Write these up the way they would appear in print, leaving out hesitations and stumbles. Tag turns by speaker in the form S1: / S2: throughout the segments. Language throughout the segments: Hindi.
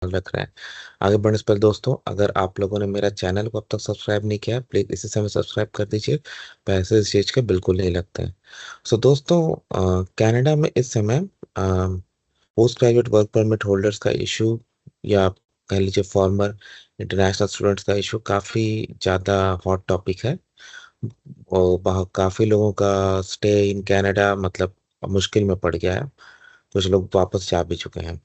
S1: रख रहे हैं। आगे बढ़ने से पहले दोस्तों, अगर आप लोगों ने मेरा चैनल को अब तक सब्सक्राइब नहीं किया है, प्लीज इसी समय सब्सक्राइब कर दीजिए। पैसे इस चीज के बिल्कुल नहीं लगते हैं। सो दोस्तों, कनाडा में इस समय post graduate work permit holders का इशू, या कह लीजिए फॉर्मर इंटरनेशनल स्टूडेंट्स का इशू, काफी ज्यादा हॉट टॉपिक है। और काफी लोगों का स्टे इन कनाडा मतलब मुश्किल में पड़ गया है। कुछ लोग वापस जा भी चुके हैं।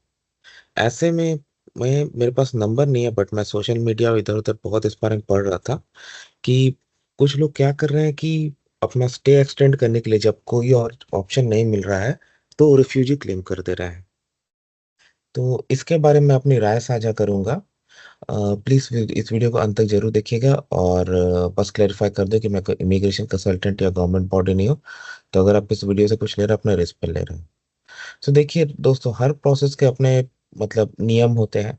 S1: ऐसे में मेरे पास नंबर नहीं है, बट मैं सोशल मीडिया और इधर उधर बहुत इस बारे में पढ़ रहा था कि कुछ लोग क्या कर रहे हैं कि अपना स्टे एक्सटेंड करने के लिए, जब कोई और ऑप्शन नहीं मिल रहा है, तो रिफ्यूजी क्लेम कर दे रहे हैं। तो इसके बारे में अपनी राय साझा करूंगा। प्लीज इस वीडियो को अंत तक जरूर देखिएगा। और बस क्लेरिफाई कर दो कि मैं कोई इमिग्रेशन कंसल्टेंट या गवर्नमेंट बॉडी नहीं हूँ। तो अगर आप इस वीडियो से कुछ ले रहे हैं, अपने रिस्क पे ले रहे हैं। तो देखिए दोस्तों, हर प्रोसेस के अपने मतलब नियम होते हैं।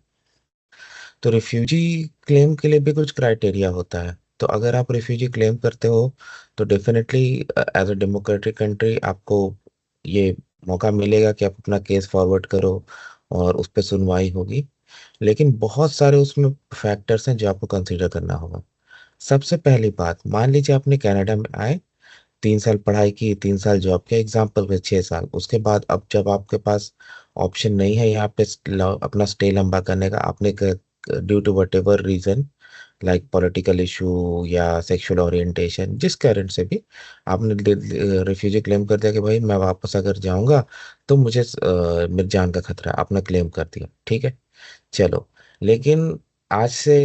S1: तो रिफ्यूजी क्लेम के लिए भी कुछ क्राइटेरिया होता है। तो अगर आप रिफ्यूजी क्लेम करते हो, तो definitely as a democratic country आपको ये मौका मिलेगा कि आप अपना केस फॉरवर्ड करो और उस पर सुनवाई होगी। लेकिन बहुत सारे उसमें फैक्टर्स हैं जो आपको कंसीडर करना होगा। सबसे पहली बात, मान लीजिए आपने कनाडा में आए, 3 साल पढ़ाई की, 3 साल जॉब किया, एग्जाम्पल पे 6 साल, उसके बाद अब जब आपके पास ऑप्शन नहीं है यहाँ पे अपना स्टे लंबा करने का, आपने due to whatever reason, like political issue या सेक्सुअल ओरिएंटेशन, जिस कारण से भी आपने रिफ्यूजी क्लेम कर दिया कि भाई मैं वापस अगर जाऊंगा तो मुझे मेरी जान का खतरा है, आपने क्लेम कर दिया, ठीक है। चलो, लेकिन आज से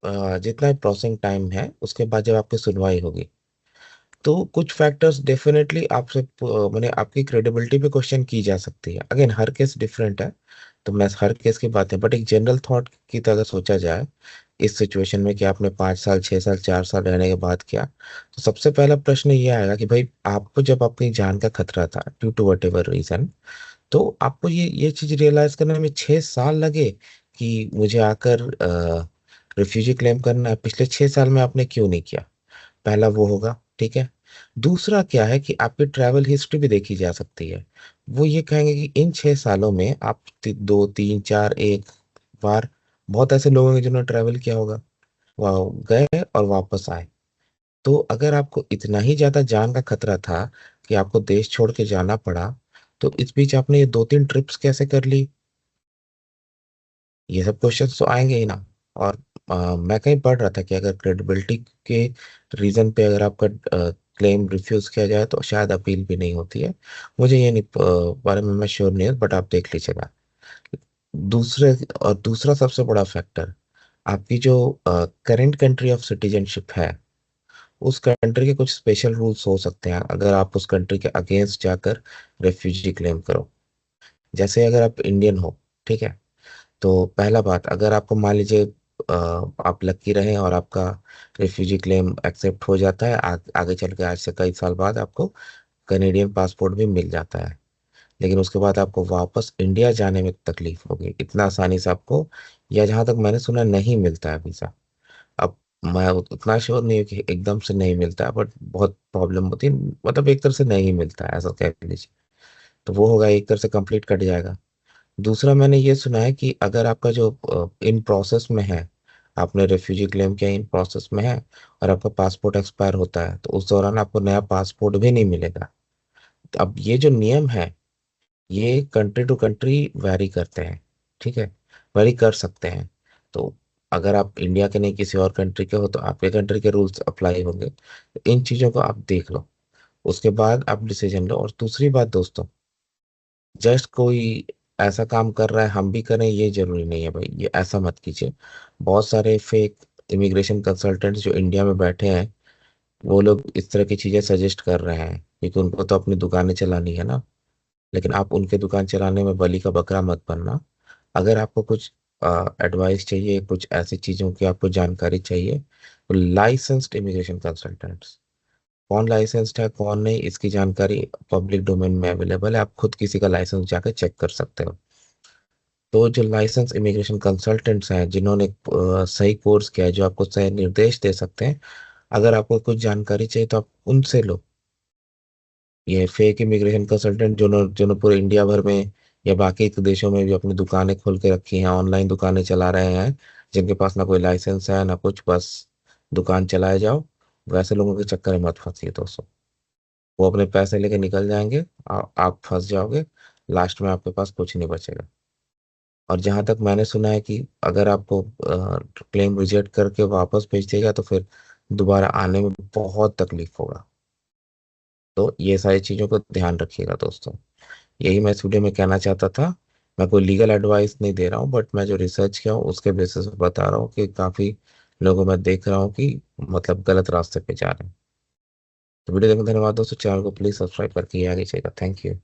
S1: जितना प्रोसेसिंग टाइम है, उसके बाद जब आपकी सुनवाई होगी, तो कुछ फैक्टर्स डेफिनेटली आपसे मैंने आपकी क्रेडिबिलिटी पे क्वेश्चन की जा सकती है। अगेन, हर केस डिफरेंट है, तो मैं हर केस की बात है, बट एक जनरल थॉट की तरह सोचा जाए इस सिचुएशन में कि आपने 5 साल, 6 साल, 4 साल रहने के बाद किया, तो सबसे पहला प्रश्न ये आएगा कि भाई आपको जब अपनी जान का खतरा था due to whatever reason, तो आपको ये चीज रियलाइज करने में 6 साल लगे कि मुझे आकर रिफ्यूजी क्लेम करना है, पिछले 6 साल में आपने क्यों नहीं किया? पहला वो होगा, ठीक है। दूसरा क्या है कि आपकी ट्रैवल हिस्ट्री भी देखी जा सकती है। वो ये कहेंगे कि इन 6 सालों में आप 2, 3, 4, एक बार, बहुत ऐसे लोग हैं जिन्होंने ट्रैवल किया होगा, वह गए और वापस आए। तो अगर आपको इतना ही ज्यादा जान का खतरा था कि आपको देश छोड़ के जाना पड़ा, तो इस बीच आपने ये 2, 3 ट्रिप्स कैसे कर ली? ये सब क्वेश्चंस तो आएंगे ही ना। और मैं कहीं पढ़ रहा था कि अगर क्रेडिबिलिटी के रीजन पे अगर आपका क्लेम रिफ्यूज किया जाए, तो शायद अपील भी नहीं होती है। मुझे ये नहीं बारे में मैं श्योर नहीं हूँ, बट आप देख लीजिएगा। दूसरे और दूसरा सबसे बड़ा फैक्टर, आपकी जो करेंट कंट्री ऑफ सिटीजनशिप है, उस कंट्री के कुछ स्पेशल रूल्स हो सकते हैं अगर आप उस कंट्री के अगेंस्ट जाकर रेफ्यूजी क्लेम करो। जैसे अगर आप इंडियन हो, ठीक है, तो पहला बात, अगर आपको मान लीजिए आप लकी रहे और आपका रिफ्यूजी क्लेम एक्सेप्ट हो जाता है, आगे चल के आज से कई साल बाद आपको कनेडियन पासपोर्ट भी मिल जाता है। लेकिन उसके बाद आपको वापस इंडिया जाने में तकलीफ होगी, इतना आसानी से आपको, या जहां तक मैंने सुना, नहीं मिलता है वीजा। अब मैं उतना श्योर नहीं हूँ कि एकदम से नहीं मिलता है, बट बहुत प्रॉब्लम होती है, मतलब एक तरह से नहीं मिलता है, ऐसा कह लीजिए। तो वो होगा, एक तरह से कंप्लीट कट जाएगा। दूसरा, मैंने ये सुना है कि अगर आपका जो इन प्रोसेस में है, आपने रेफ्यूजी क्लेम किया, इन प्रोसेस में है, और आपका पासपोर्ट एक्सपायर होता है, तो उस दौरान आपको नया पासपोर्ट भी नहीं मिलेगा। तो अब ये जो नियम है, ये कंट्री टू कंट्री वैरी करते हैं, ठीक है, वैरी कर सकते हैं। तो अगर आप इंडिया के नहीं किसी और कंट्री के हो, तो आपके कंट्री के रूल्स अप्लाई होंगे। तो इन चीज़ों को आप देख लो, उसके बाद आप डिसीजन लो। और दूसरी बात दोस्तों, जस्ट कोई ऐसा काम कर रहा है हम भी करें, ये जरूरी नहीं है भाई, ये ऐसा मत कीजिए। बहुत सारे फेक इमिग्रेशन कंसल्टेंट्स जो इंडिया में बैठे हैं, वो लोग इस तरह की चीजें सजेस्ट कर रहे हैं, क्योंकि उनको तो अपनी दुकानें चलानी है ना। लेकिन आप उनके दुकान चलाने में बलि का बकरा मत बनना। अगर आपको कुछ एडवाइस चाहिए, कुछ ऐसी चीजों की आपको जानकारी चाहिए, तो लाइसेंस्ड इमिग्रेशन कंसल्टेंट्स, कौन लाइसेंस्ड है कौन नहीं, इसकी जानकारी पब्लिक डोमेन में अवेलेबल है, आप खुद किसी का लाइसेंस जाकर चेक कर सकते हो। तो जो लाइसेंस इमिग्रेशन कंसल्टेंट्स हैं, जिन्होंने सही कोर्स किया है, जो आपको सही निर्देश दे सकते हैं, अगर आपको कुछ जानकारी चाहिए तो आप उनसे लो। ये फेक इमिग्रेशन कंसल्टेंट जो पूरे इंडिया भर में या बाकी के देशों में भी अपनी दुकानें खोल के रखी हैं, ऑनलाइन दुकानें चला रहे हैं, जिनके पास ना कोई लाइसेंस है ना कुछ, बस दुकान चलाए जाओ। वैसे लोगों के चक्कर में मत फंसिए दोस्तों। वो अपने पैसे लेके निकल जाएंगे, आप फंस जाओगे। लास्ट में आपके पास कुछ नहीं बचेगा। और जहां तक मैंने सुना है कि अगर आपको क्लेम रिजेक्ट करके वापस भेज देगा तो फिर दोबारा आने में बहुत तकलीफ होगा। तो ये सारी चीज़ों को ध्यान रखिएगा दोस्तों। यही मैं इस वीडियो में कहना चाहता था। मैं कोई लीगल एडवाइस नहीं दे रहा हूँ, बट मैं जो रिसर्च किया हूँ उसके बेसिस पे बता रहा हूँ कि काफ़ी लोगों में देख रहा हूँ कि मतलब गलत रास्ते पे जा रहे हैं। तो वीडियो देखने के धन्यवाद दोस्तों। चैनल को प्लीज़ सब्सक्राइब करके आगे चलेगा। Thank you.